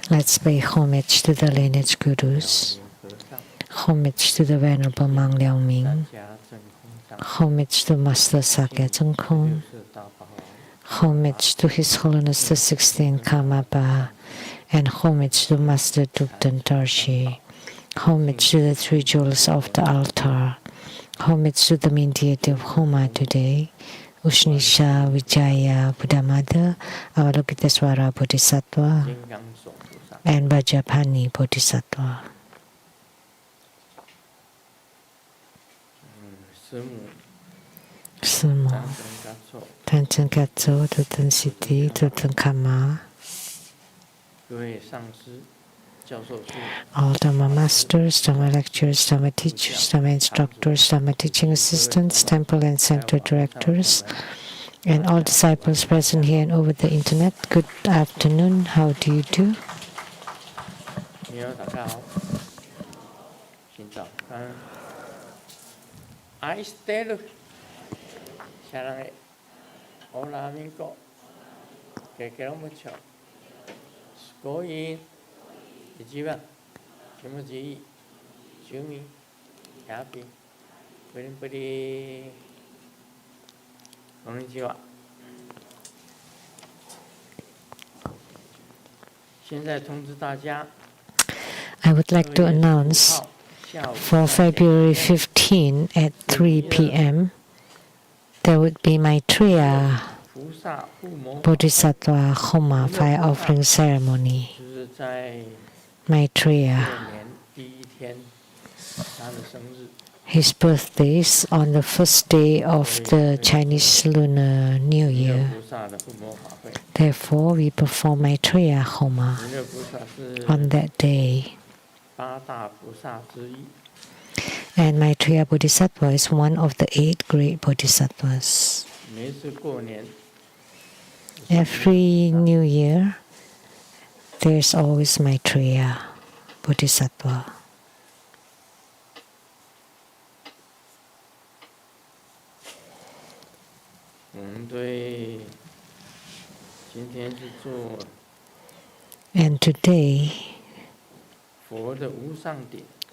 Let's pay homage to the lineage gurus, homage to the Venerable Mang Liao Ming, homage to Master Sakya Tsongkhong, homage to His Holiness the 16th Karmapa, and homage to Master Dukden Dorji, homage to the three jewels of the altar, homage to the mediator of Homa today, Ushnisha Vijaya Buddha Mother, Avalokitesvara Bodhisattva, and Vajrapani Bodhisattva. Sumo, Tanchen Katso, Tutan Siti, Tutan Kama, all Dhamma masters, Dhamma lecturers, Dhamma teachers, Dhamma instructors, Dhamma teaching assistants, temple and center directors, and all disciples present here and over the internet. Good afternoon. How do you do? I stayed 사랑해 올라민고 개개로 무쳐 스코이 이지바 김우지 주미 야비 뿌리뿌리 건니치와 现在通知大家 I would like to announce for February 15 at 3 p.m. there would be Maitreya Bodhisattva Homa fire offering ceremony. Maitreya. His birthday is on the first day of the Chinese Lunar New Year. Therefore, we perform Maitreya Homa on that day. And Maitreya Bodhisattva is one of the 8 great Bodhisattvas. Every New Year, there's always Maitreya Bodhisattva. And today,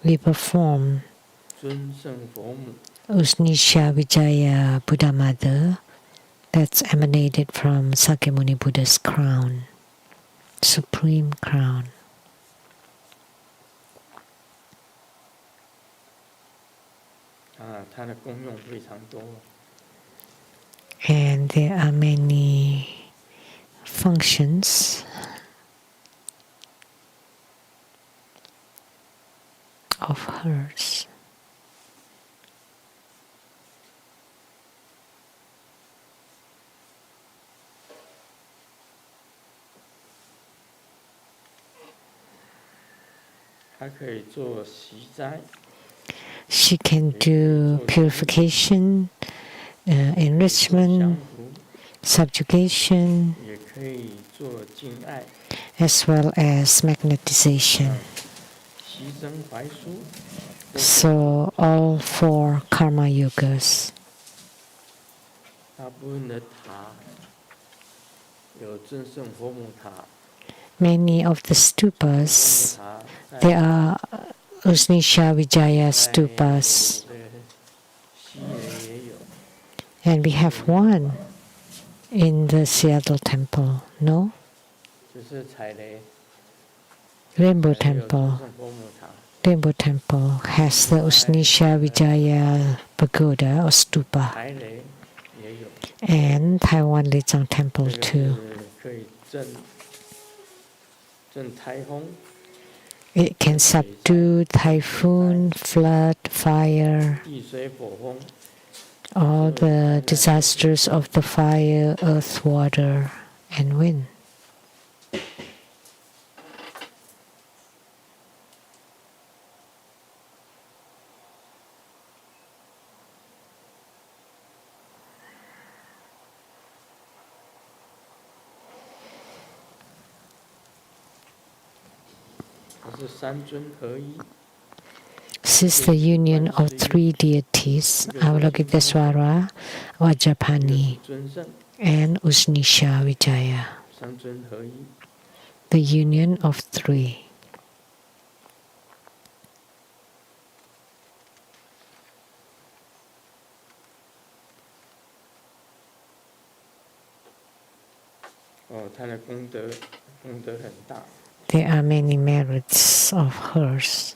we perform Ushnisha Vijaya Buddha Mother that's emanated from Sakyamuni Buddha's crown, supreme crown. And there are many functions of hers. She can do purification, enrichment, subjugation, as well as magnetization. So all 4 karma yogas. Many of the stupas, they are Ushnisha Vijaya stupas. And we have one in the Seattle temple, no? Rainbow Temple. Rainbow Temple has the Ushnisha Vijaya pagoda or stupa. And Taiwan Lijiang Temple too. It can subdue typhoon, flood, fire, all the disasters of the fire, earth, water, and wind. This is the union of 3 deities, Avalokitesvara, Vajrapani, and Ushnisha Vijaya. 三尊合一。 the union of three. There are many merits of hers.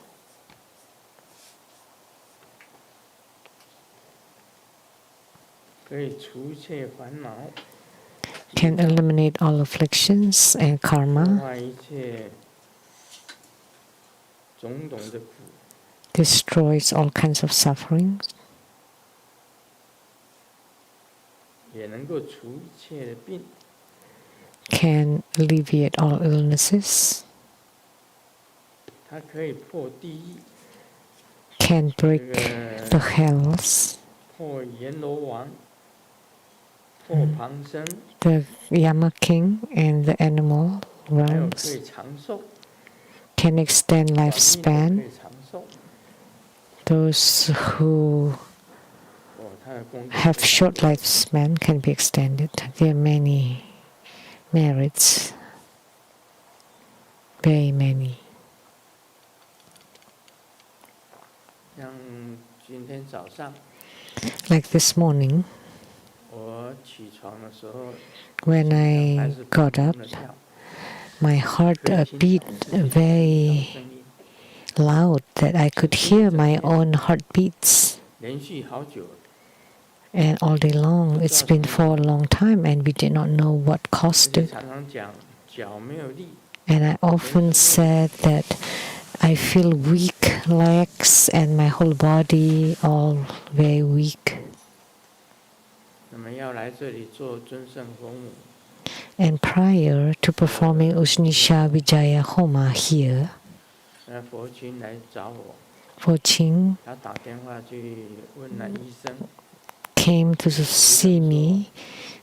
Can eliminate all afflictions and karma, destroys all kinds of sufferings, can alleviate all illnesses, can break the hells, the Yama King and the animal realms, can extend lifespan. Those who have short lifespan can be extended. There are many merits, very many. Like this morning, when I got up, my heart beat very loud that I could hear my own heartbeats. And all day long, it's been for a long time, and we did not know what caused it. And I often said that I feel weak legs and my whole body all very weak. And prior to performing Usnisha Vijaya Homa here, Fo-Ching came to see me.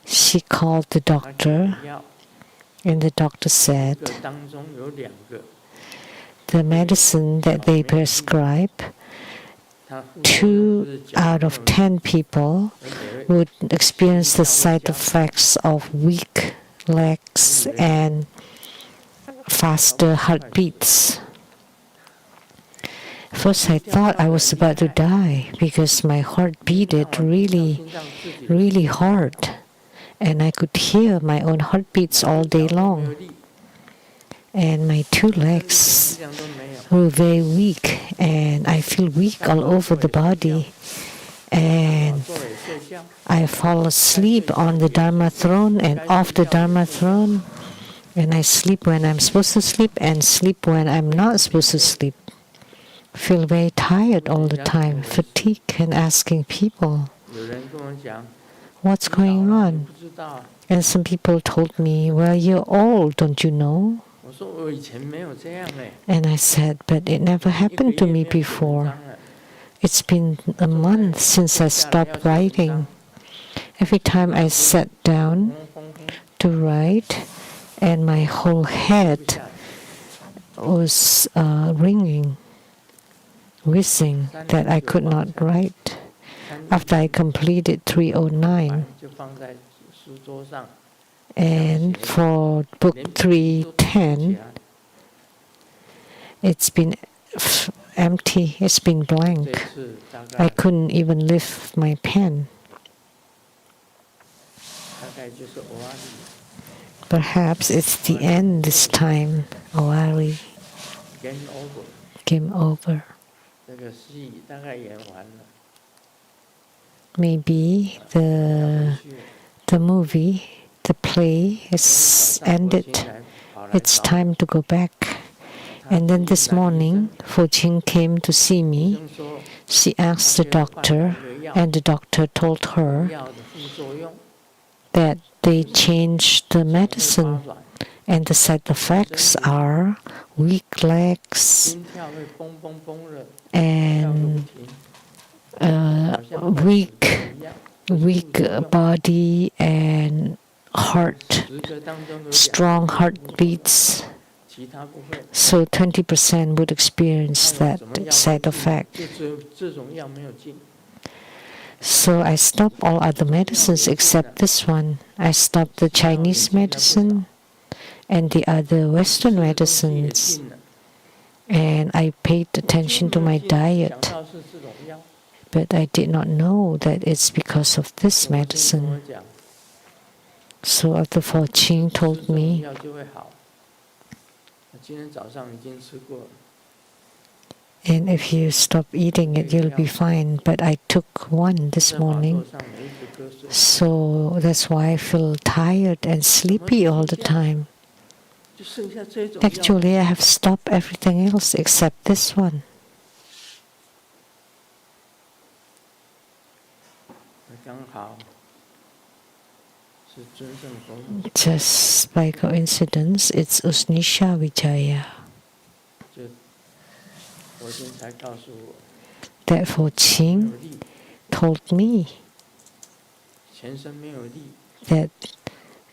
She called the doctor, and the doctor said, the medicine that they prescribe, 2 out of 10 people would experience the side effects of weak legs and faster heartbeats. First I thought I was about to die because my heart beat really, really hard, and I could hear my own heartbeats all day long. And my 2 legs were very weak, and I feel weak all over the body. And I fall asleep on the Dharma throne and off the Dharma throne. And I sleep when I'm supposed to sleep and sleep when I'm not supposed to sleep. Feel very tired all the time, fatigue, and asking people, what's going on? And some people told me, well, you're old, don't you know? And I said, but it never happened to me before. It's been a month since I stopped writing. Every time I sat down to write, and my whole head was ringing, wishing that I could not write. After I completed 309, and for book 310, it's been empty, it's been blank. I couldn't even lift my pen. Perhaps it's the end this time, Owari. Game over. Maybe the movie, the play is ended. It's time to go back. And then this morning, Fo-Ching came to see me. She asked the doctor, and the doctor told her that they changed the medicine, and the side effects are weak legs and weak body and heart, strong heartbeats. So 20% would experience that side effect. So I stopped all other medicines except this one. I stopped the Chinese medicine, and the other Western 吃的东西也 medicines, 进了， and I paid 我 attention 就 to 没 my 有进想 diet, 到是这种药。 but I did not know that it's because of this 我先跟我 medicine. 讲， So after Fo 吃 Qing 这 told 种 me, 药就会好。我今天早上已经吃过了， and if you stop eating it, you'll be fine. But I took one 在 this 法 morning, 座上我一直瞌睡， so that's why I feel tired and sleepy all the time. 就剩下这种药。 Actually, I have stopped everything else except this one. 刚好是尊胜佛母， Just by coincidence, it's Usnisha Vijaya 就佛经才告诉我， that Fo 没有 Qing 力， told me 全身没有力， that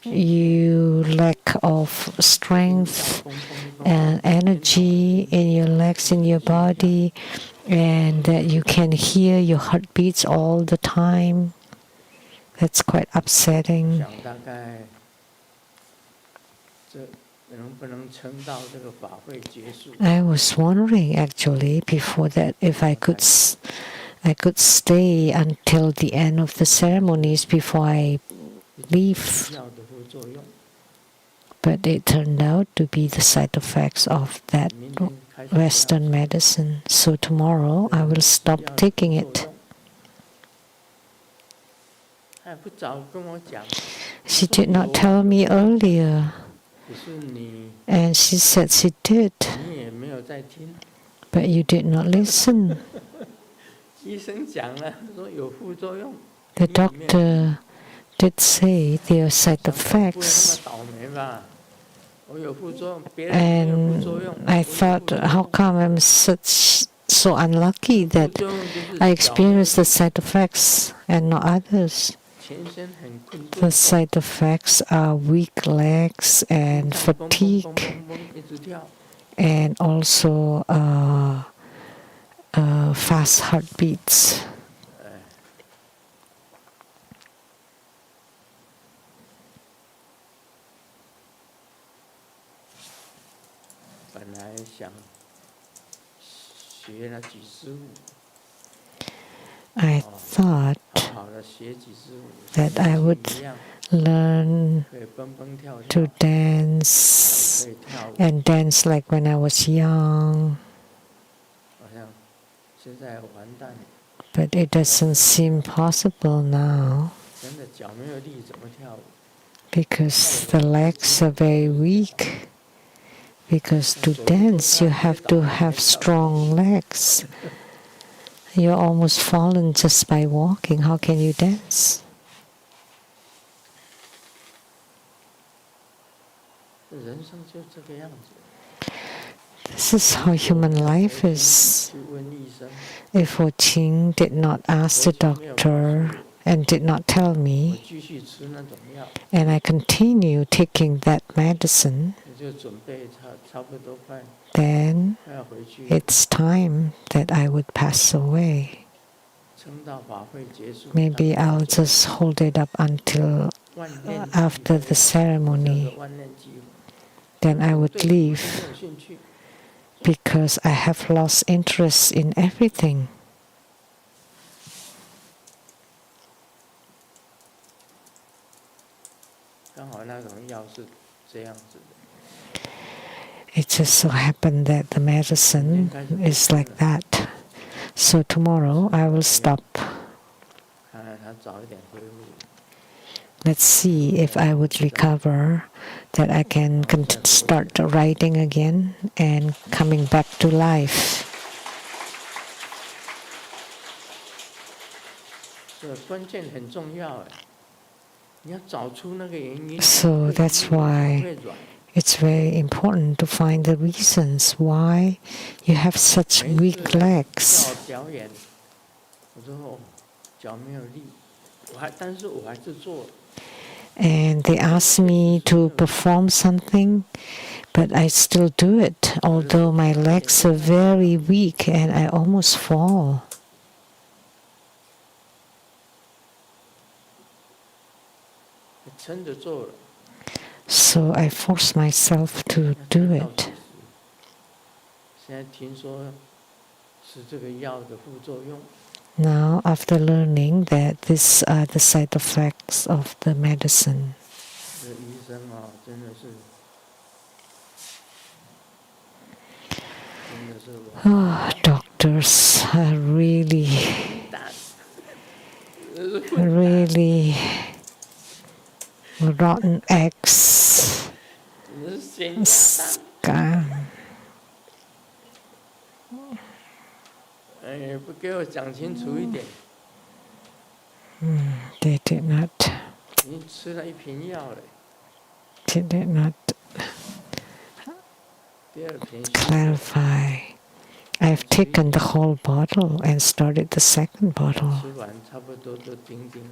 you lack of 心 strength 跳砰砰砰 and energy in your legs, in your body, and that you can hear your heartbeats all the time. That's quite upsetting. 想大概这能不能撑到这个法会结束？ I was wondering actually before that if I could stay until the end of the ceremonies before I leave. 药的副作用， But it turned out to be the side effects of that 明天开始 Western medicine. So tomorrow I will stop 药的 taking 副作 it. 用。他也不早跟我讲， She did not tell me earlier, 可是你 and she said she did, 你也没有在听。 but you did not listen. 医生讲了，说有副作用， The 你也没有 doctor did say there are side 想说不会那么 effects, 倒霉吧？我有副作用，别人没有副作 and 用， I 我有 thought, 副作 how 用。 come I'm so unlucky 副 that 作用就是 I 脚没有 experienced the 力， side effects and not others? 全身很困 The 顿， side effects are weak legs and 心脏砰砰砰 fatigue, 砰砰一直跳。 and also fast heartbeats. 本来想学了几十五， I thought 好好的学几十五， that I would 一样 learn 可以蹦蹦跳 to 跳， dance 可以跳舞， and dance like when I was young, 好像现在完蛋了， but it doesn't seem possible now 真的脚没有力怎么跳舞？ because the legs are very weak. Because to dance, you have to have strong legs. You're almost fallen just by walking. How can you dance? 人生就这个样子。 This is how human life is. 去问医生， If Ho Qing did not ask the doctor and did not tell 我 me, 继续吃那种药， and I continue taking that medicine, 我就准备差不多快 then 要回去， it's time that I would pass away. 撑到法会结束。 Maybe I'll just hold it up until 万念 after the 叫 ceremony. 做万念计划。 Then I would 对什么都 leave 没有兴趣， because I have lost interest in everything. 刚好那种药是这样子的。 It just so happened that the medicine is like that. So tomorrow I will stop. 看来他早一点恢复。 Let's see if I would recover, that I can start writing again and coming back to life. 这关键很重要哎，你要找出那个原因。 So that's why 会软， it's very important to find the reasons why you have such 每一 weak 次叫 legs. 我表演，我说哦，脚没有力，但是我还是做。 And they ask me to perform something, but I still do it, although my legs are very weak and I almost fall. 撑着做了， So I force myself to do it. 现在听说是这个药的副作用。 Now, after learning that these are the side effects of the medicine, 这医生啊，真的是 doctors are really rotten eggs. 真的是咸鸭蛋。 哎，不给我讲清楚一点。 They did not 你吃了一瓶药了， 第二瓶 clarify. I've taken the whole bottle and started the second bottle. 吃完差不多都叮叮了。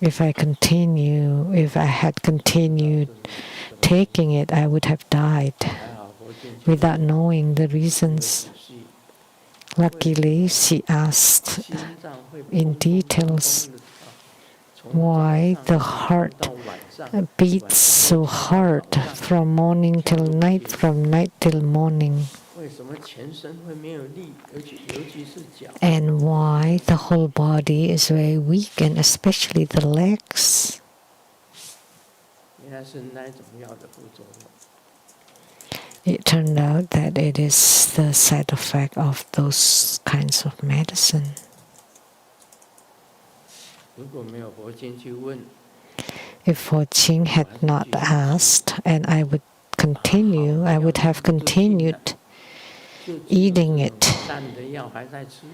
If I had continued taking it, I would have died 还好佛进去 without knowing the 问 reasons. 仔细， Luckily, she asked 心脏会 in 砰砰砰砰 details 的，从 why 早 the 上 heart 到晚上 beats so hard from morning till night, from night till morning, 为什么全身会没有力，尤其是脚？ and why the whole body is very weak, and especially the legs. 原来是那种药的副作用。 It turned out that it is the side effect of those kinds of medicine. 如果没有佛经去问， If Ho-Ching had not asked, and I would have continued eating it. 淡的药还在吃，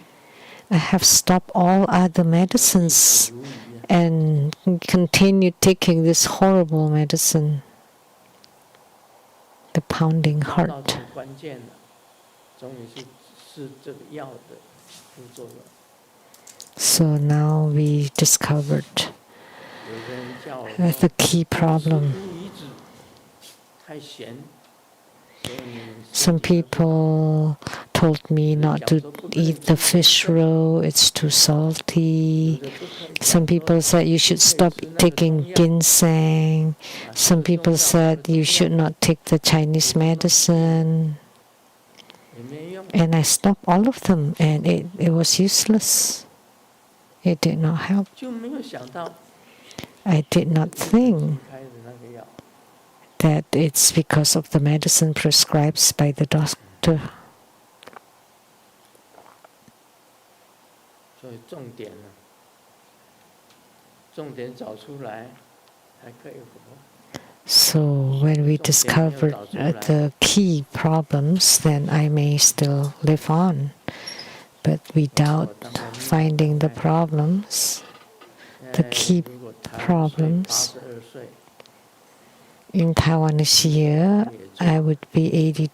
I have stopped all other medicines 如一样。 and continued taking this horrible medicine, the pounding 到 heart. 这个关键了，终于是这个药的副作用。 So now we discovered 有的人叫我 the key 说 problem. 吃乌鱼子太咸，所以你 Some people told me not to eat the fish roe, it's too salty. Some people said you should stop taking ginseng. Some people said you should not take the Chinese medicine. 也没用。 And I stopped all of them, and it was useless. It did not help. 就没有想到 I did not think 开的那个药， that it's because of the medicine prescribed by the doctor. 所以重点呢，重点找出来才可以活。 So when we discovered the key problems, then I may still live on. But without finding the problems, the key 如果台湾岁 problems 82岁， in Taiwan this year, I would be 82.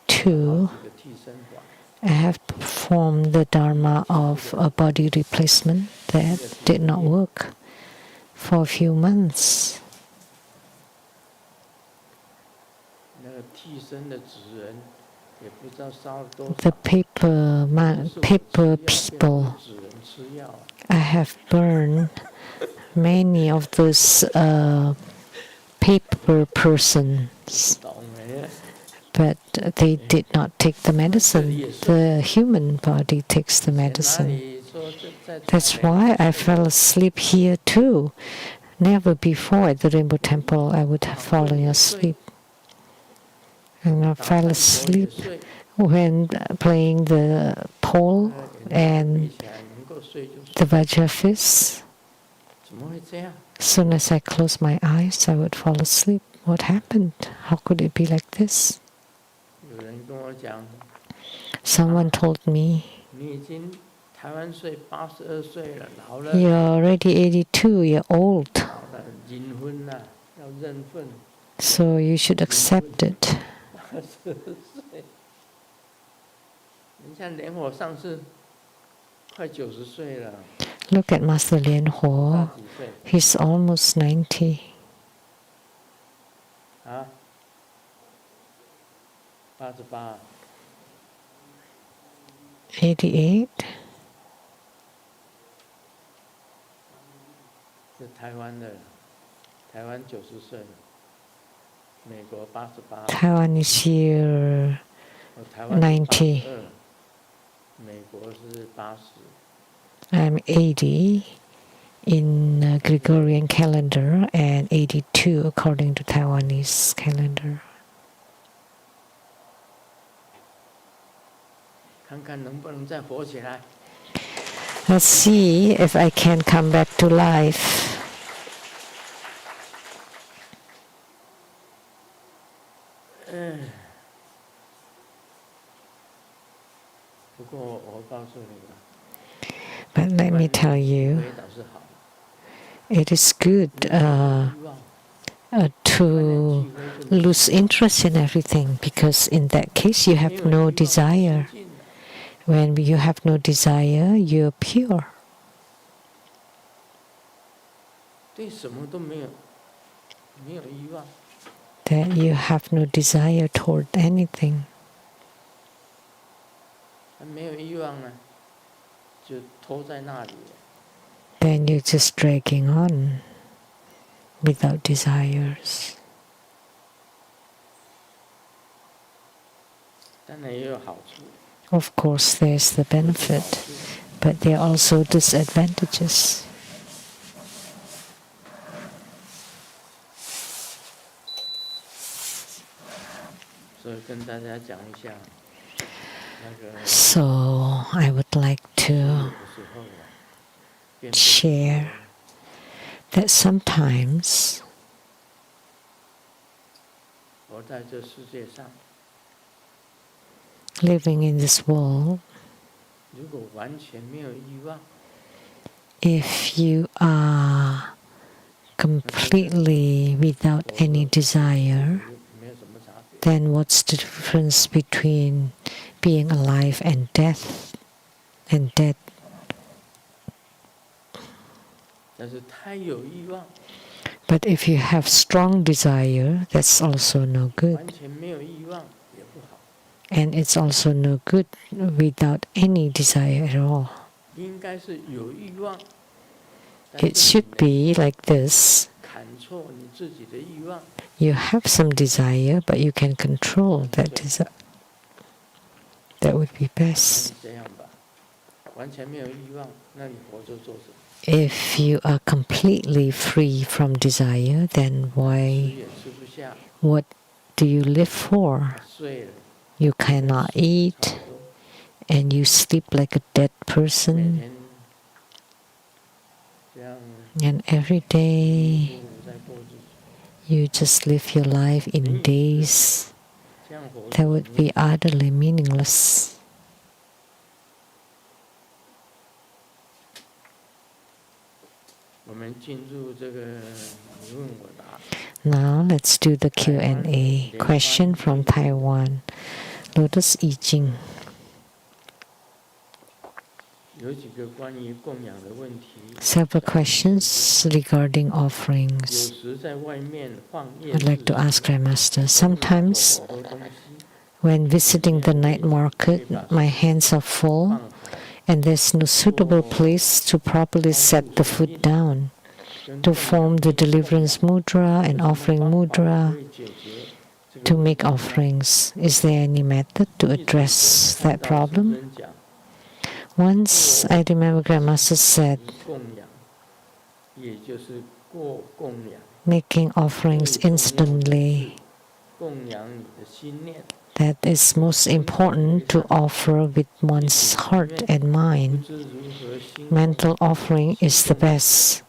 这个替身法， I have performed the dharma of a body replacement that did not work for a few months. 那个替身的纸人也不知道烧了多 The 少。 paper people, 纸人吃药， I have burned many of those paper persons, 倒霉了。 but they did not take the medicine. The human body takes the 哪 medicine. 里说在 That's why I fell asleep here too. Never before at the Rainbow Temple I would have fallen asleep. And I fell asleep when playing the pole and 起来能够睡就睡， the Vajrafis. 怎么会这样？ As soon as I closed my eyes, I would fall asleep. What happened? How could it be like this? 有人跟我讲， Someone told me, 你已经台湾岁82岁了，老了， you're already 82, you're old, 老了，隐婚了，要认份。 so you should accept it. 80岁，你像莲火上次快90岁了， Look at Master Lian 大 Huo. 几岁 He's almost 90. 啊？88， 88? 是台湾的，台湾90岁了。美国88， Taiwan is here 台湾是 90. 82，美国是80。 I'm 80 in Gregorian calendar and 82 according to Taiwanese calendar. 看看能不能再活起来。 Let's see if I can come back to life. 不过我告诉你吧， But let me tell you, 回答是好。 it is good 欲望 to lose interest in everything, because in that case you have no desire. When you have no desire, you're pure. 对什么都没有欲望， That you have no desire toward anything. 没有欲望呢，就拖在那里。 Then you're just dragging on without desires. 当然也有好处。 Of course, there's the benefit, but there are also disadvantages. 所以跟大家讲一下，那个 So I would like 有 to 的时候啊，变成 share that sometimes 活在这世界上， living in this world, 如果完全没有欲望， if you are completely without any desire, 没有什么差别。 then what's the difference between being alive and death and dead? 但是太有欲望， But if you have strong desire, that's also no good. 完全没有欲望也不好。 And it's also no good without any desire at all. 应该是有欲望， It should be like this. 砍错你自己的欲望， You have some desire, but you can control that desire. That would be 那 best. 你这样吧，完全没有欲望，那你活着做什么？ If you are completely free from desire, then 吃 why, 也吃不下， what do you live for? 睡了， You cannot 差 eat 不多 and you sleep like a dead 每 person. 天这样 And every day 在过日子， you just live your life in days. 这样活 That 着 would be utterly meaningless. 我们进入这个你问我答。 Now let's do the Q&A. Question from Taiwan. Lotus I Ching. 有几个关于供养的问题。 Several questions regarding 有 offerings. 时在外面放夜 I'd like to ask Grandmaster. Sometimes when visiting the night market, my hands are full and there's no suitable place to properly set the foot down. To form the deliverance mudra and offering mudra, to make offerings. Is there any method to address that problem? Once I remember Grandmaster said, 供养，也就是过供养， making offerings instantly, 供养你的心念， that is most important to offer with one's heart and 不 mind. 知如何心 Mental offering is the best.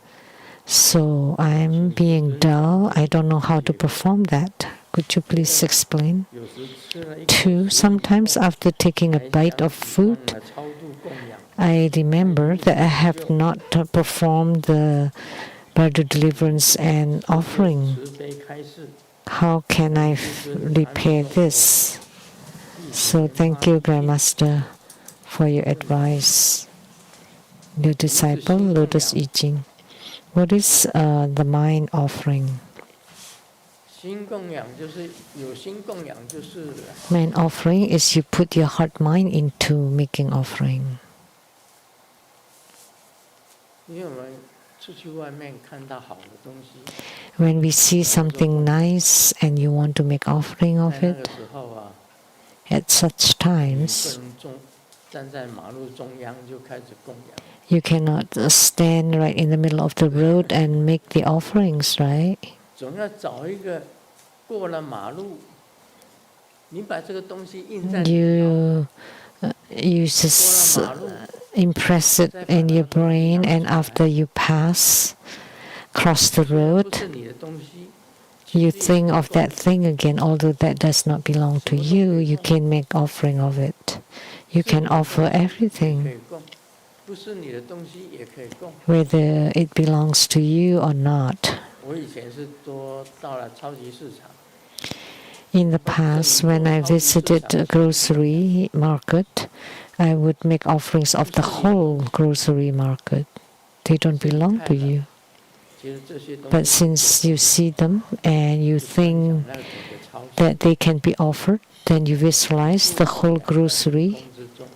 So I'm being dull. I don't know how to perform that. Could you please explain? 有时吃了一口 Two, sometimes after taking a bite of food, 忘了超度供养， I remember that I have not performed the birth deliverance and offering. 慈悲开示， How can I repair this? So thank you, Grandmaster, for your advice. Your disciple, Lotus I Ching. What is the mind offering? 心供养就是有心供养就是了。 Mind offering is you put your heart mind into making offering. 因为我们出去外面看到好的东西， When we see something nice and you want to make offering of 在那个 it, 时候啊， at such 你不 times, 能站在马路中央就开始供养。 you cannot stand right in the middle of the road and make the offerings, right? 总要找一个过了马路，你把这个东西印在你脑 You just impress it in your brain, and after you cross the 虽然不 road, 是你的东西， you 其实也 think of 可以 that thing again, although that does not belong to you, you can make offering of it. You 是 can 你的 offer 东西也可 everything, 以供，不是你的东西也可以供。 whether it belongs to you or not. 我以前是多到了超级市场， In the past, when I visited a grocery market, I would make offerings of the whole grocery market. They don't belong to you. 其实这些东 But 西 since you see them and you 是分享 think 那个整个超市 that they can be offered, then you visualize the whole 供 grocery 之中，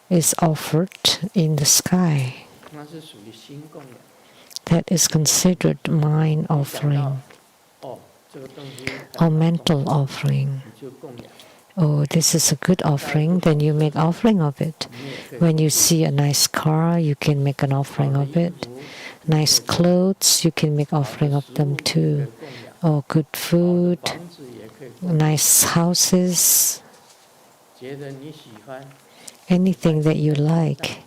is offered in the sky. 那是属于心供养。 That is considered mind 想到 offering 哦，这个东西 or mental offering. 你就供养。 Oh, this is a good offering, then you make offering of it. 你也可以 When you see a nice car, you can make an 好 offering 的 of 衣 it. 服， Nice clothes, you can make 好 offering 的 of 食 them 物也可以 too. 供养， Oh, good 好的 food, 房子也可以供养。 nice houses, 觉得你喜欢， anything that you like.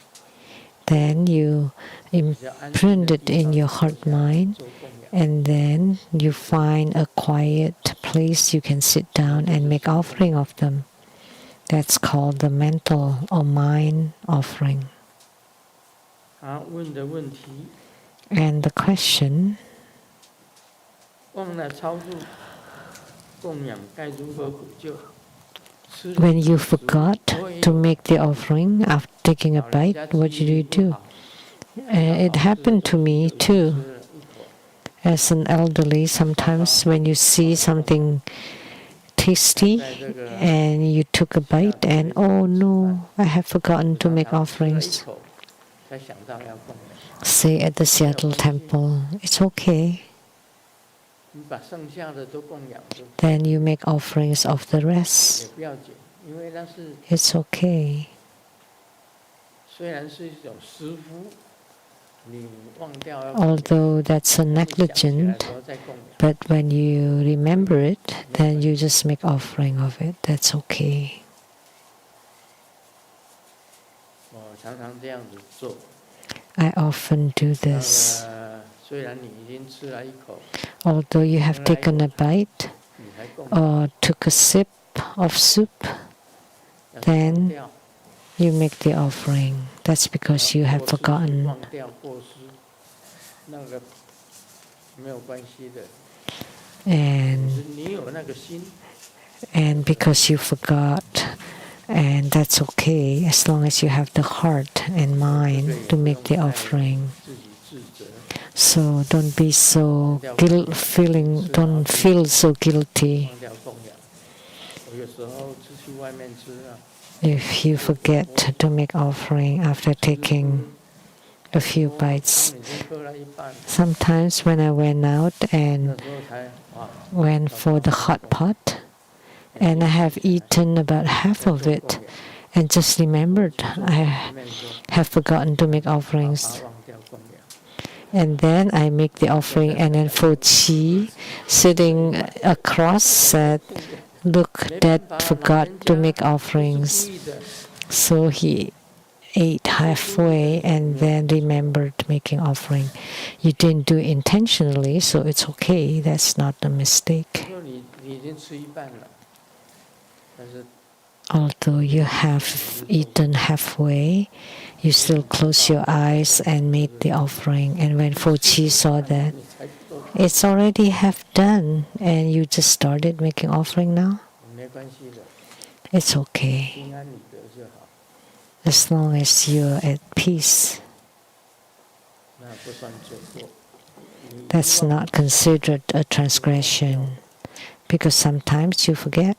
Then you 比较安静 imprint 的 it 地 in 方 your 坐 heart 下来 mind, 做供养。 and then you find a quiet place you can sit down and make offering of them. That's called the mental or mind offering. 他问的问题， And the question, 忘了超度供养该如何补救？ 吃了 when 一 you 口食物 forgot 我也 to 有 make the offering after taking a 老人 bite, 家 what 记 did 忆 you 不 do? 好， It 好吃的 happened 东 to 西 me 就 too. 吃了一口， As an elderly, sometimes when you see something tasty 在这个 and you took a bite and oh no, I have forgotten to 常 make 常吃了一 offerings. 口，才想到要供养。 Say at the Seattle temple, it's okay. 你把剩下的都供养，就 Then you make offerings of the 也 rest. 不要紧，因为那是 It's okay. 虽然是一种施福，你忘掉要供养， Although that's a 等你想起来 negligent, 的时候再供养。 but when you remember it, then you just make offering of it. That's okay. 我常常这样子做。 I often do 那 this. 个虽然你已经吃了一口， Although you have taken a bite 你还供养， or took a sip of soup, 要是忘 then 掉， you make the offering. That's because you have 过失 forgotten. 忘掉过失，那个没有关系的。 And 只是你有那个心， because you forgot, and that's okay as long as you have the heart and 这个 mind 也 to 不 make 用 the 太 offering. 自己自责。 So don't be so don't feel so guilty 忘掉供养。我有时候出去外面吃啊， if you forget to make offering after taking a few 汤 bites. 已经喝了一半， Sometimes when I went out 那 and 时候才哇， went for the hot pot, and I have eaten about half of it, and just remembered I 前面说 have forgotten to make 怕 offerings. 忘掉供养， And then I make the offering, and then Fo Chi, sitting across, said, "Look, Dad forgot to make 不是 offerings." 故意的， So he ate halfway and then remembered making offering. You didn't do it intentionally, so it's okay. That's not a mistake. 说你已经吃一半了，但是 Although you have eaten halfway, you still close your eyes and made the offering. And when Fo Chi saw that, 你才做， it's already half done and you just started making offering now, 没关系的， it's okay. 心安理得就好， As long as you're at peace, 那不算罪过。你 that's 遗忘 not considered a transgression because sometimes you forget.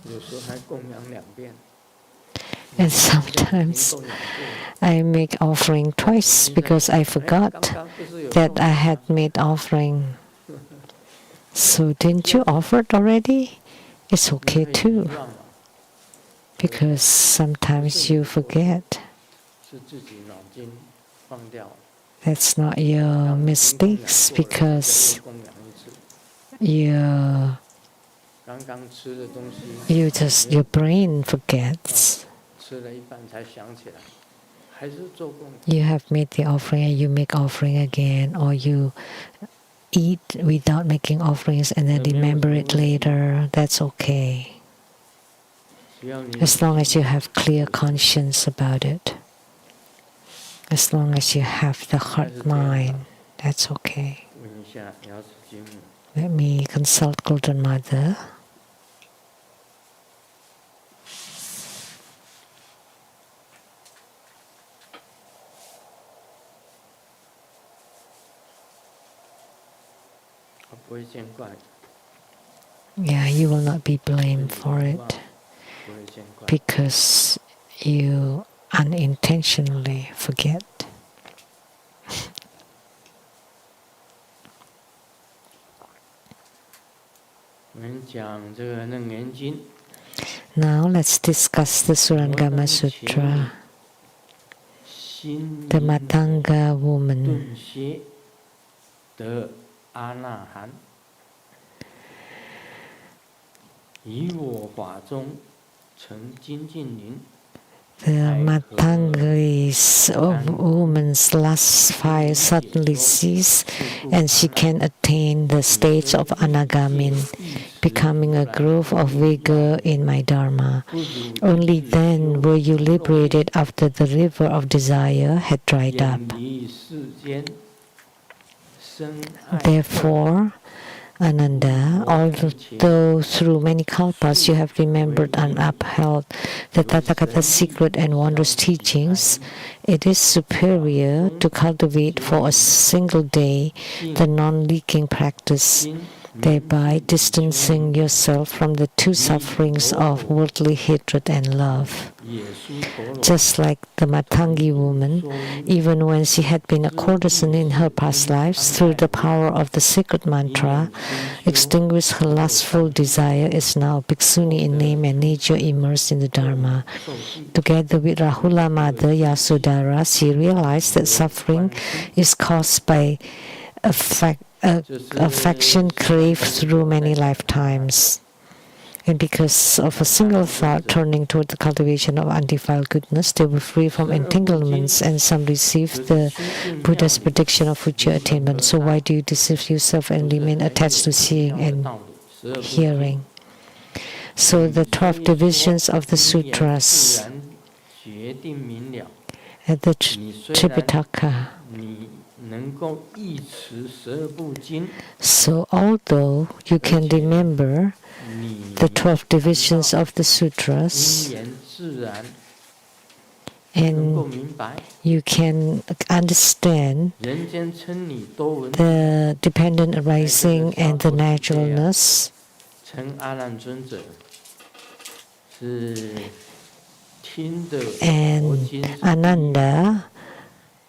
有时候还供养2遍。 And sometimes I make offering twice because I forgot that I had made offering. So didn't you offer it already? It's okay too, because sometimes you forget. 是自己脑筋放掉。 That's not your mistakes, because 供养一次。 your 刚刚吃的东西 your brain forgets. 吃了一半才想起来，还是做供养。 You have made the offering and you make offering again, or you eat without making offerings and then remember it later. That's okay, 只要你 as long as you have clear conscience about it. As long as you have the heart mind, that's okay. 问一下瑶池金母， Let me consult Golden Mother. 我不会见怪。 Yeah, you will not be blamed for it 不会见怪。 because you unintentionally forget. 我们讲这个楞严经。 Now let's discuss the Surangama Sutra. The Matanga woman. 顿歇得阿那含，以我法中成精进灵。 The Matanga's woman's last fire suddenly cease, and she can attain the stage of Anagamin, becoming a growth of vigor in my Dharma. Only then were you liberated after the river of desire had dried up. Therefore, Ananda, although through many kalpas you have remembered and upheld the Tathagata's secret and wondrous teachings, it is superior to cultivate for a single day the non-leaking practice, thereby distancing yourself from the two sufferings of worldly hatred and love. Just like the Matangi woman, even when she had been a courtesan in her past lives, through the power of the sacred mantra, extinguished her lustful desire, is now Bhikshuni in name and nature immersed in the Dharma. Together with Rahula Mother Yasodhara, she realized that suffering is caused by affection craved through many lifetimes. And because of a single thought turning toward the cultivation of undefiled goodness, they were free from entanglements, and some received the Buddha's prediction of future attainment. So why do you deceive yourself and remain attached to seeing and hearing? So the 12 divisions of the sutras at the Tripitaka. So although you can remember the 12 divisions of the sutras, and you can understand the dependent arising and the naturalness, and Ananda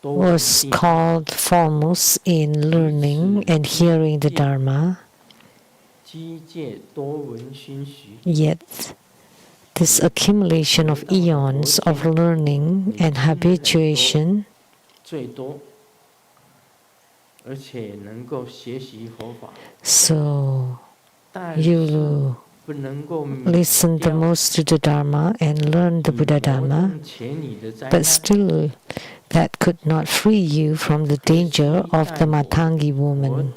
was called foremost in learning and hearing the Dharma. Yet this accumulation of eons of learning and habituation so you listen the most to the Dharma and learn the Buddha Dharma, but still that could not free you from the danger of the Matangi woman.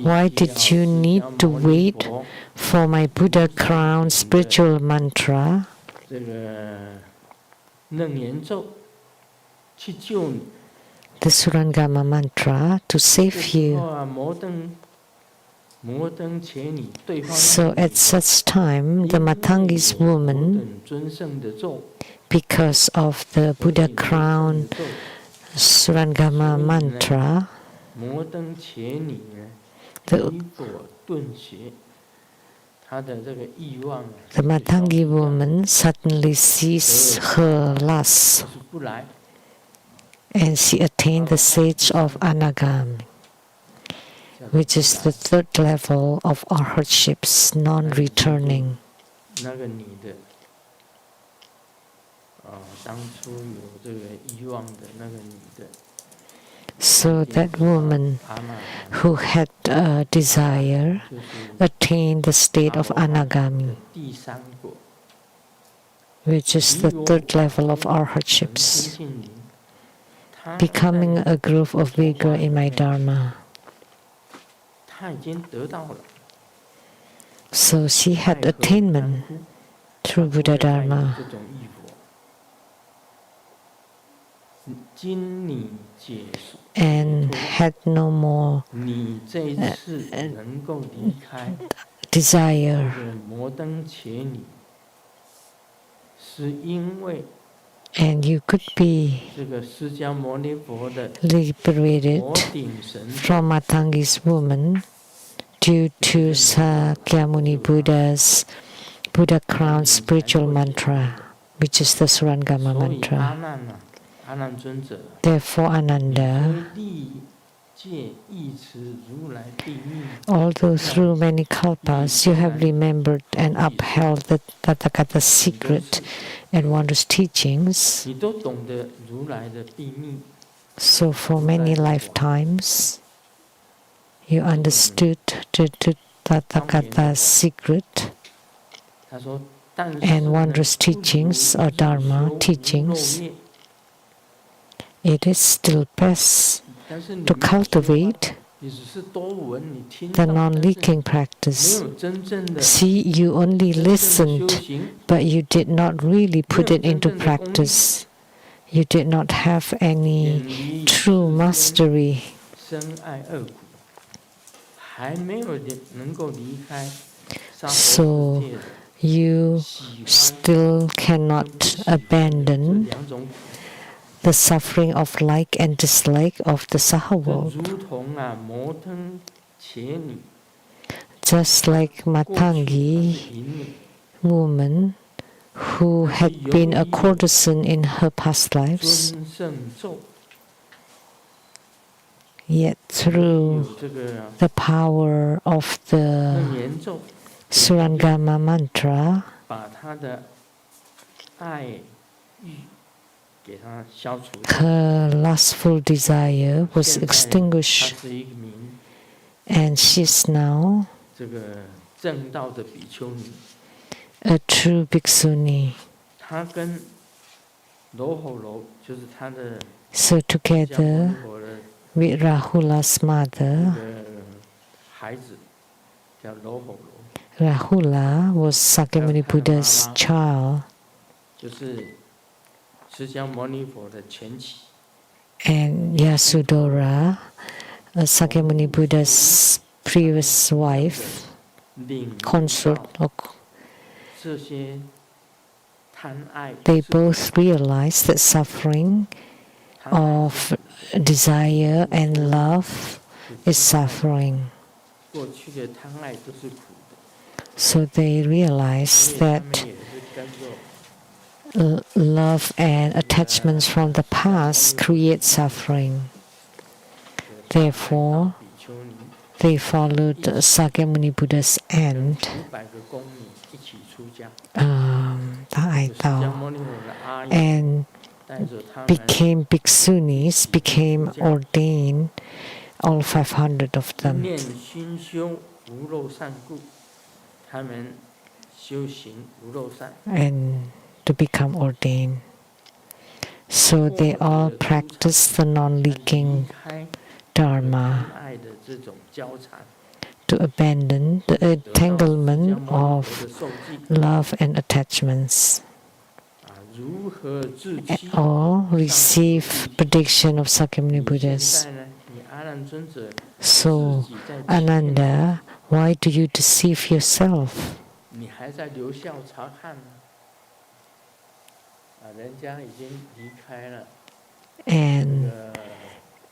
Why did you need to wait for my Buddha crown spiritual mantra? The Surangama mantra to save you. So at such time, the Matangi's woman, because of the Buddha crown Surangama mantra, The Matangi woman suddenly ceased her lust, and she attained the stage of Anagami, which is the third level of arhatships, non-returning. So that woman who had a desire attained the state of Anagami, which is the third level of arhatships, becoming a growth of vigor in my Dharma. So she had attainment through Buddha Dharma. And had no more desire. And you could be liberated from Matangi's woman due to Sakyamuni Buddha's Buddha crown spiritual mantra, which is the Surangama mantra. Therefore, Ananda, although through many kalpas you have remembered and upheld the Tathagata's secret and wondrous teachings, so for many lifetimes you understood the Tathagata's secret and wondrous teachings or Dharma teachings. It is still best to cultivate the non-leaking practice. See, you only listened, but you did not really put it into practice. You did not have any true mastery. So you still cannot abandon the suffering of like and dislike of the Saha world. Just like Matangi woman who had been a courtesan in her past lives, yet through the power of the Surangama mantra, her lustful desire was extinguished, and she's now a true bhikshuni. So together with Rahula's mother, Rahula was Sakyamuni Buddha's child, and Yasudora, Sakyamuni Buddha's previous wife, consort. They both realized that suffering of desire and love is suffering. So they realized that love and attachments from the past create suffering. Therefore, they followed Sakyamuni Buddha's end. And became bhikshunis, became ordained, all 500 of them. And to become ordained. So they all practice the non-leaking Dharma to abandon the entanglement of love and attachments. All receive prediction of Sakyamuni Buddhas. So, Ananda, why do you deceive yourself? And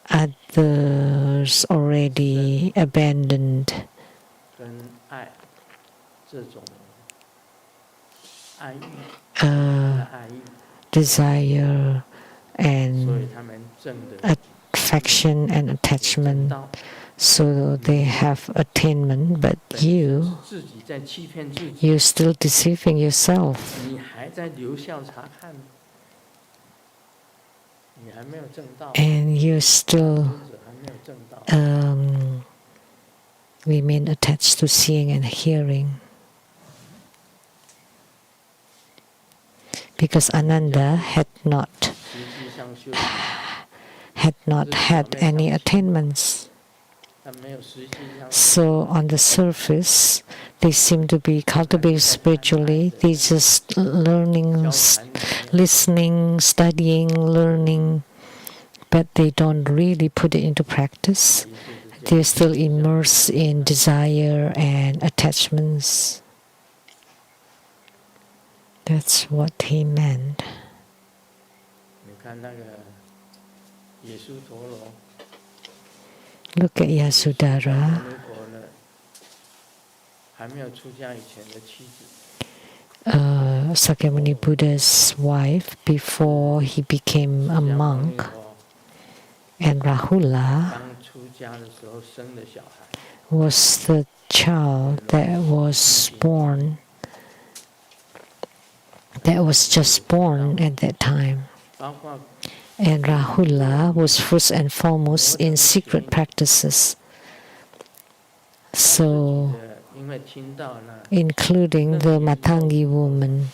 others already abandoned 这种爱欲， 爱欲， desire 所以 and 他们证的 affection and 有证 attachment, 道， so they have attainment, but 本身 you 是自己在欺骗自己， you're still deceiving yourself, 你还在留校察看，你还没有证道， and you still 尊者还没有证道， remain attached to seeing and hearing. Because Ananda had not 实际上修行， had any attainments. 但没有实际上 So on the surface, they seem to be cultivated spiritually. They just learning, listening, studying, learning, but they don't really put it into practice. They're still immersed in desire and attachments. That's what he meant. 你看那个耶稣陀罗， Look at 释迦 Yasudhara. 牟尼佛呢，还没有出家以前的妻子， Sakyamuni Buddha's wife before he became a 释迦牟尼 monk, 佛 and Rahula 刚出家的时候生的小孩， was the child that was just born at that time. 包括 And Rahula was first and foremost in secret practices. 自 So, 己的，因为听到呢， including the Matangi woman,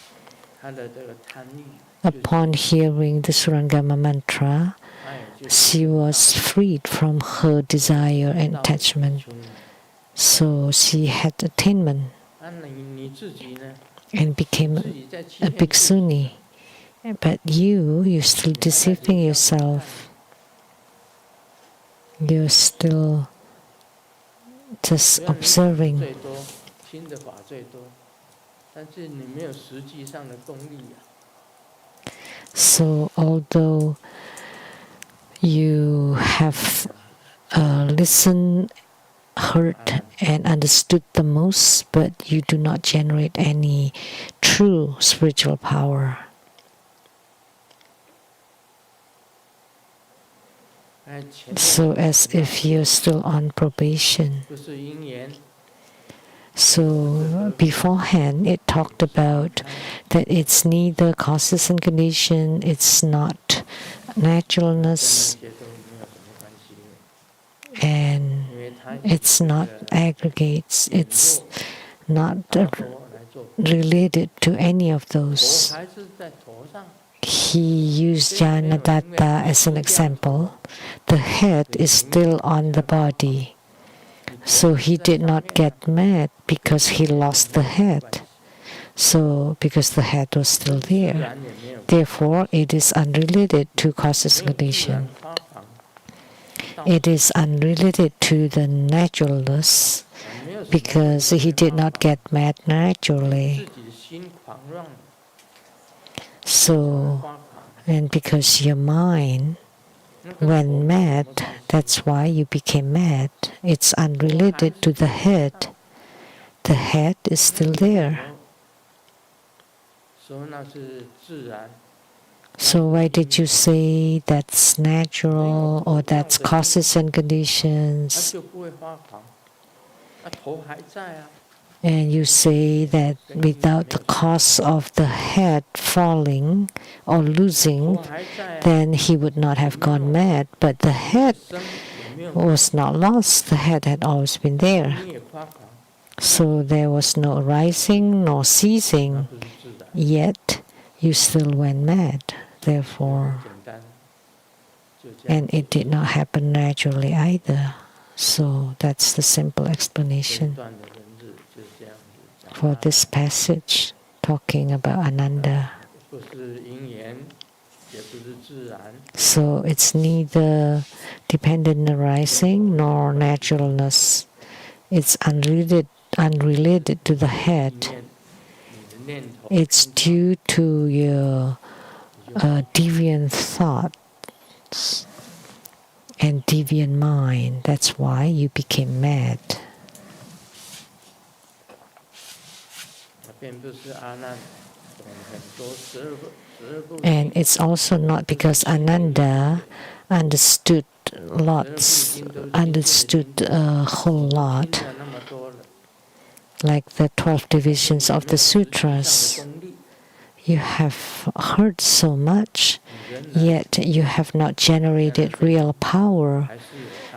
他的这个贪欲， upon hearing the Surangama mantra, 他也就 she was freed from her desire and attachment. So she had attainment 那你自己呢， and became 自己在欺 a 骗自己， bhikshuni. But you're still deceiving yourself. You're still just 虽然你 observing. 最多听的法最多，但是你没有实际上的功力啊。 So although you have listened, heard, and understood the most, but you do not generate any true spiritual power. 哎，前面 So as if you're still on probation. 不是因缘， So beforehand it talked about that it's neither causes and condition, it's not 跟那 naturalness, 些都没有什么关系， and 因为他 it's not aggregates, it's not 陀来做， related to any of 头 those. 还是在头上， He used Janadatta as an example. The head is still on the body. So he did not get mad because he lost the head. So because the head was still 自 there. 然也没有， Therefore, it is unrelated to causes 没 and 有自然 condition. 发狂， It is unrelated to the naturalness 没有什么 because he did not get mad 自 naturally. 己的心狂乱， So, 发狂， and because your mind 那跟 went 头有什么 mad, 关系？ that's why you became mad. It's unrelated to the head. The head is still there. 说那是自然， So why did you say that's natural or that's causes and 那 conditions? 就不会发狂，那头还在啊， And you say that without the cause of the head falling or 头 losing, 还在啊， then he would not have gone mad. But the head 生也没有， was not lost. The head had always been there. 你也发狂， So there was no rising nor 那 ceasing. 不是自然， Yet you still went mad. Therefore, 简单，就这样。 and it did not happen naturally either. So that's the simple 这 explanation 段的文字就是这样子讲 for 啊， this passage talking about Ananda. 不是因缘，也不是自然， So it's neither dependent arising nor naturalness. It's unrelated to the 里 head. 面你的念头， It's due to your deviant thoughts and deviant mind. That's why you became mad. And it's also not because Ananda understood a whole lot, like the 12 divisions of the sutras. You have heard so much, yet you have not generated real power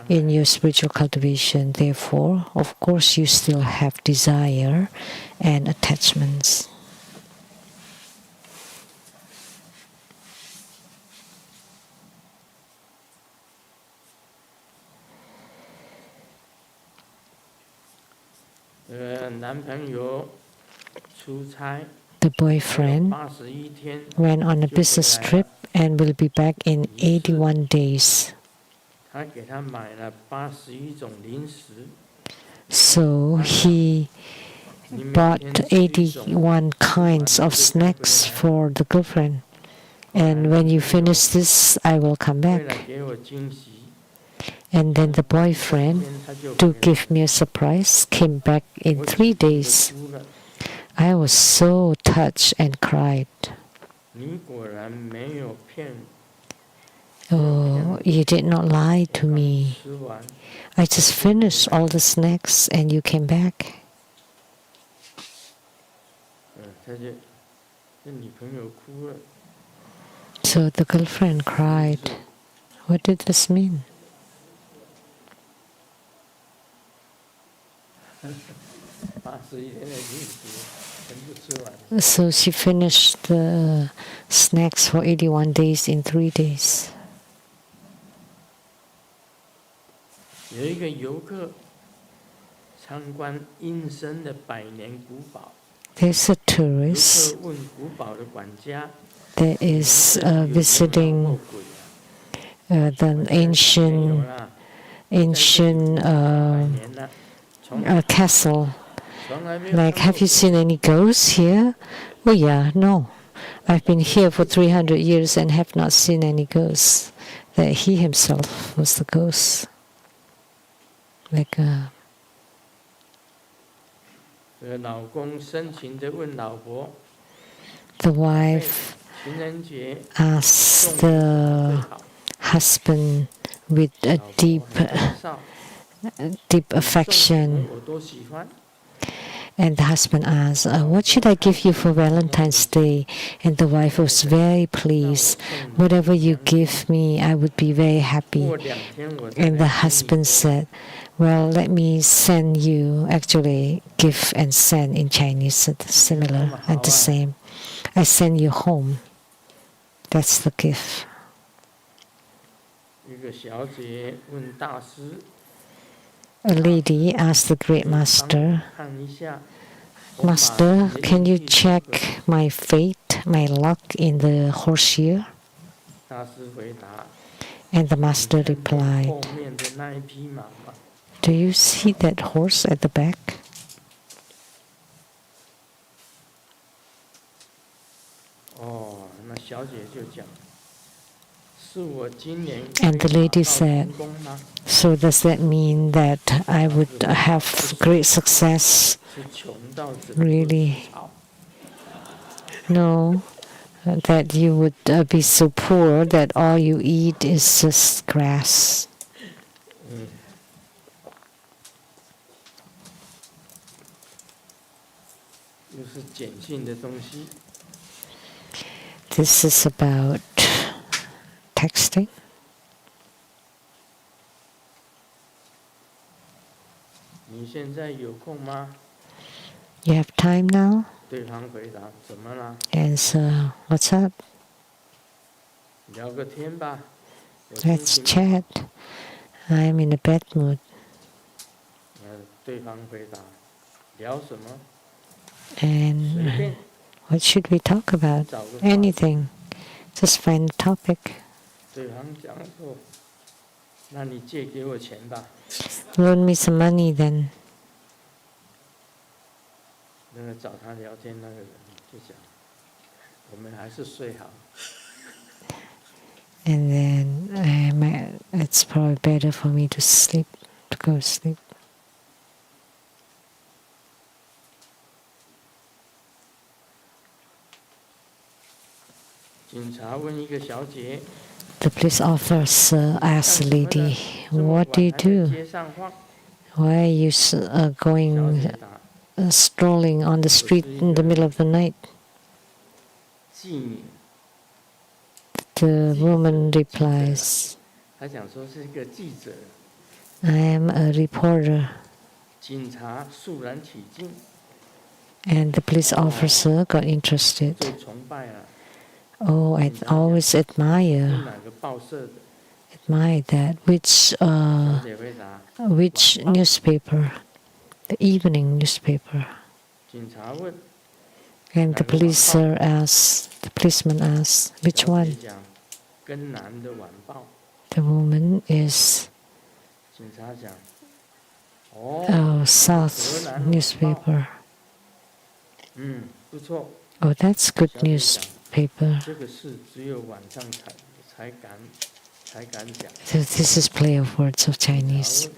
in your spiritual cultivation. Therefore, of course, you still have desire and attachments. The boyfriend went on a business trip and will be back in 81 days. So he bought 81 kinds of snacks for the girlfriend. And when you finish this, I will come back. And then the boyfriend, to give me a surprise, came back in 3 days. I was so touched and cried. Oh, you did not lie to me. I just finished all the snacks and you came back. So the girlfriend cried. What did this mean? So she finished the snacks for 81 days in 3 days. There's a tourist that is visiting the ancient castle. Like, have you seen any ghosts here? Oh yeah, no. I've been here for 300 years and have not seen any ghosts. That he himself was the ghost. Like the wife asked the husband with a deep affection. And the husband asked, what should I give you for Valentine's Day? And the wife was very pleased. Whatever you give me, I would be very happy. And the husband said, well, let me send you, actually, give and send in Chinese, similar and the same. I send you home. That's the gift. A lady asked the great master, Master, can you check my fate, my luck in the horse year? And the master replied, do you see that horse at the back? And the lady said, so does that mean that I would have great success? Really? No, that you would be so poor that all you eat is just grass. This is about texting. You have time now? Answer, what's up? Let's chat. I'm in a bad mood. And what should we talk about? Anything. Just find a topic. Loan me some money then. And then it's probably better for me to sleep, to go to sleep. 警察问一个小姐， The police officer asked the lady, "What do you 这么晚还在 do? 街上晃？ Why are you 小 going 姐答， strolling on the street in the middle of the night?" 妓女， The woman replies, 她讲说是一个记者。 "I am a reporter." 警察肃然起敬， And the police officer got interested. 最崇拜了。 Oh, I always 是 admire 哪个报社的？ that. 小姐回答， Which newspaper? The evening newspaper. 警察问， And the policeman asks, "Which 小 one?" 姐讲，跟男的晚报。 The woman is 警察讲， South newspaper. 不错。 Oh, that's good 小姐讲， newspaper. 这个事只有晚上才敢讲。 So this is play of words of Chinese.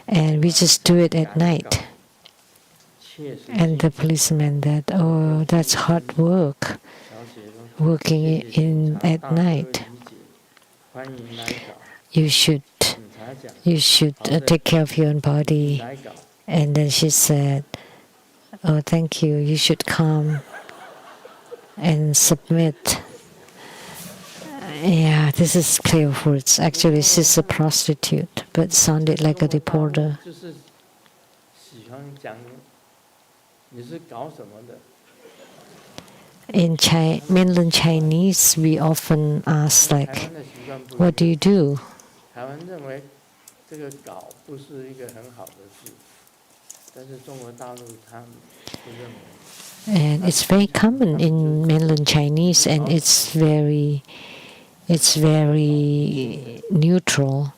And we just do it at night. 切实 And the 际 policeman that, "Oh, that's hard work, 小姐说， working 谢谢 in 警察 at 大哥 night. 理解，欢迎来搞。 You should 警察讲， take care of your own body." 来搞。 And then she said, "Oh, thank you. You should come and submit." Yeah, this is play of words. Actually, she's a prostitute, but sounded like a reporter. 就是喜欢讲你是搞什么的。 In mainland Chinese, we often ask 台 like, 湾的习惯不一 "What do 样， you do?" 台湾认为这个“搞”不是一个很好的字，但是中国大陆他们不认为。 And it's very common in mainland Chinese, and it's very neutral.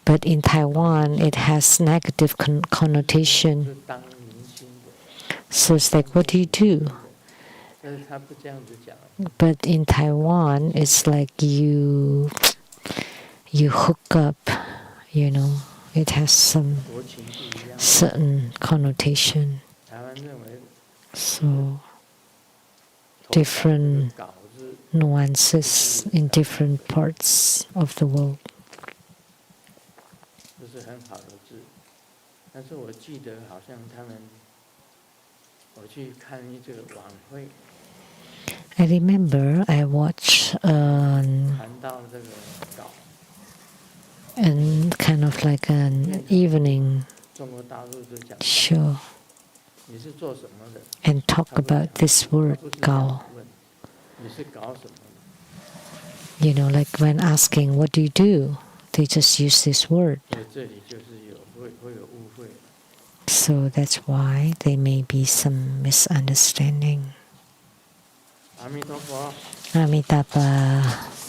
But in Taiwan, it has negative connotation. 是当明星的， So it's like, "What do you do?" 但是他不这样子讲。 But in Taiwan, it's like you hook up, you know. It has some 国情不一样， certain connotation. 台湾认为 So 头上 different 这个“搞”字 nuances in different parts of the world. 不是很好的字，但是我记得好像他们，我去看这个晚会， I remember I watched 谈到这个“搞 kind of like an evening ”，中国大陆就讲 show 你是做什么的， and talk about this 他 word 不是这样 "gao." 问，你是搞什么的？ You know, like when asking, "What do you do?" They just use this word. 所以这里就是会有误会。 So that's why there may be some misunderstanding. 阿弥陀佛。 Amitabha.